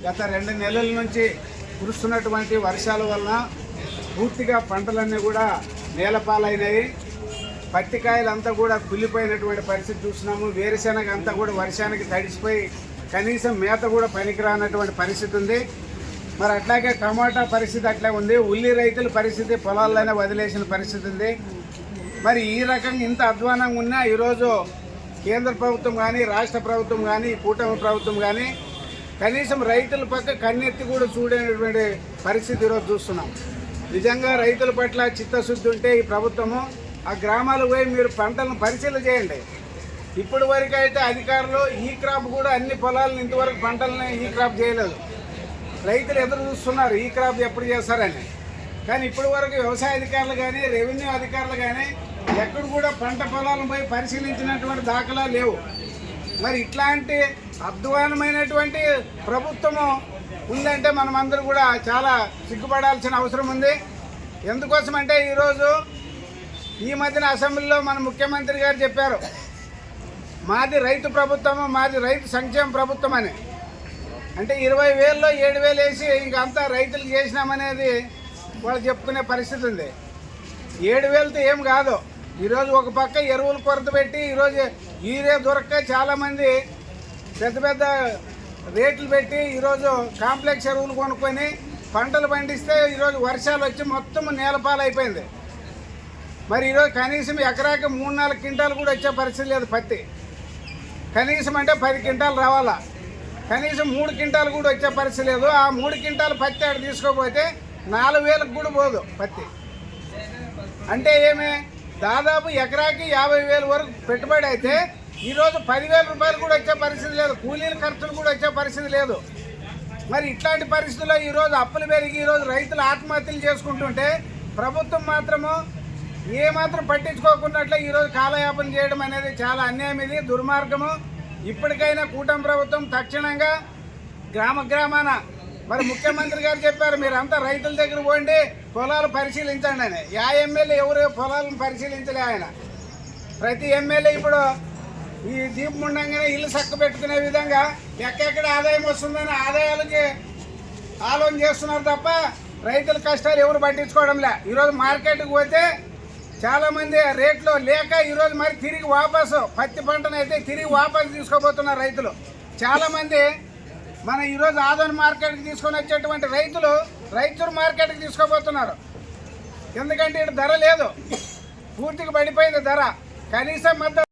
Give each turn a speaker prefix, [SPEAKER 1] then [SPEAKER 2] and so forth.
[SPEAKER 1] గత 2 నెలల నుంచి కురుస్తున్నటువంటి వర్షాల వలన పూర్తిగా పంటలన్నీ కూడా నేలపాలైనాయి. పత్తికాయలంతా కూడా కుళ్ళిపోయినటువంటి పరిస్థితి చూస్తున్నాము. వేరుశెనగ అంతా కూడా వర్షానికి తడిసిపోయి కనీసం మేత కూడా పనికిరానటువంటి పరిస్థితి ఉంది. మరి అట్లాగే టమాటా పరిస్థితి అట్లా ఉంది. ఉల్లి రైతుల పరిస్థితి పొలాల్లోనే వదిలేసిన పరిస్థితి ఉంది. మరి ఈ రకంగా ఇంత అధ్వానంగా ఉన్నా ఈరోజు కేంద్ర ప్రభుత్వం కానీ రాష్ట్ర ప్రభుత్వం కానీ కూటమి ప్రభుత్వం కానీ కనీసం రైతుల పక్క కన్నెత్తి కూడా చూడేటువంటి పరిస్థితి ఈరోజు చూస్తున్నాం. నిజంగా రైతుల పట్ల చిత్తశుద్ధి ఉంటే ఈ ప్రభుత్వము ఆ గ్రామాలకు పోయి మీరు పంటలను పరిశీలన చేయండి. ఇప్పటి వరకు అయితే అధికారులు ఈ క్రాప్ కూడా అన్ని పొలాలను ఇంతవరకు పంటలని ఈ క్రాప్ చేయలేదు. రైతులు ఎదురు చూస్తున్నారు ఈ క్రాప్ ఎప్పుడు చేస్తారని. కానీ ఇప్పటి వరకు వ్యవసాయ అధికారులు కానీ రెవెన్యూ అధికారులు కానీ ఎక్కడ కూడా పంట పొలాలను పోయి పరిశీలించినటువంటి దాఖలా లేవు. మరి ఇట్లాంటి అధ్వానమైనటువంటి ప్రభుత్వము ఉందంటే మనమందరూ కూడా చాలా సిగ్గుపడాల్సిన అవసరం ఉంది. ఎందుకోసమంటే ఈరోజు ఈ మధ్యన అసెంబ్లీలో మన ముఖ్యమంత్రి గారు చెప్పారు, మాది రైతు ప్రభుత్వము, మాది రైతు సంక్షేమ ప్రభుత్వం అని. అంటే 20,000లో 7,000 వేసి ఇంకంతా రైతులకు చేసినామనేది వాళ్ళు చెప్పుకునే పరిస్థితి ఉంది. 7,000తో ఏం కాదు. ఈరోజు ఒక పక్క ఎరువులు కొరత పెట్టి ఈరోజు యూరియా దొరక్క చాలామంది పెద్ద పెద్ద రేట్లు పెట్టి ఈరోజు కాంప్లెక్స్ ఎరువులు కొనుక్కొని పంటలు పండిస్తే ఈరోజు వర్షాలు వచ్చి మొత్తం నేలపాలైపోయింది. మరి ఈరోజు కనీసం ఎకరాకి 3-4 క్వింటాలు కూడా వచ్చే పరిస్థితి లేదు. పత్తి కనీసం అంటే 10 క్వింటాలు రావాలా, కనీసం 3 క్వింటాలు కూడా వచ్చే పరిస్థితి లేదు. ఆ 3 క్వింటాలు పత్తి ఆడ తీసుకోకపోతే 4,000కు కూడా పోదు పత్తి. అంటే ఏమే దాదాపు ఎకరాకి 50,000 వరకు పెట్టుబడి అయితే ఈరోజు 10,000 రూపాయలు కూడా వచ్చే పరిస్థితి లేదు. కూలీల ఖర్చులు కూడా వచ్చే పరిస్థితి లేదు. మరి ఇట్లాంటి పరిస్థితుల్లో ఈరోజు అప్పులు పెరిగి ఈరోజు రైతులు ఆత్మహత్యలు చేసుకుంటుంటే ప్రభుత్వం మాత్రము ఏమాత్రం పట్టించుకోకున్నట్లే ఈరోజు కాలయాపన చేయడం అనేది చాలా అన్యాయం, ఇది దుర్మార్గము. ఇప్పటికైనా కూటమి ప్రభుత్వం తక్షణంగా గ్రామాన మరి ముఖ్యమంత్రి గారు చెప్పారు, మీరంతా రైతుల దగ్గర పోండి పొలాలు పరిశీలించండి అని. ఎమ్మెల్యే ఎవరు పొలాలను పరిశీలించలే. ఆయన ప్రతి ఎమ్మెల్యే ఇప్పుడు ఈ దీపం ఉండగానే ఇల్లు చక్క పెట్టుకునే విధంగా ఎక్కడెక్కడ ఆదాయం వస్తుందని ఆదాయాలకి ఆలోచన చేస్తున్నారు తప్ప రైతుల కష్టాలు ఎవరు పట్టించుకోవడంలే. ఈరోజు మార్కెట్కి పోతే చాలామంది రేట్లో లేక ఈరోజు మరి తిరిగి వాపసు పత్తి పంటనైతే తిరిగి వాపసు తీసుకోబోతున్నారు రైతులు. చాలామంది మన ఈరోజు ఆదోని మార్కెట్కి తీసుకొని వచ్చేటువంటి రైతులు రైతూరు మార్కెట్కి తీసుకోబోతున్నారు. ఎందుకంటే ఇక్కడ ధర లేదు, పూర్తిగా పడిపోయింది ధర. కనీసం మద్దతు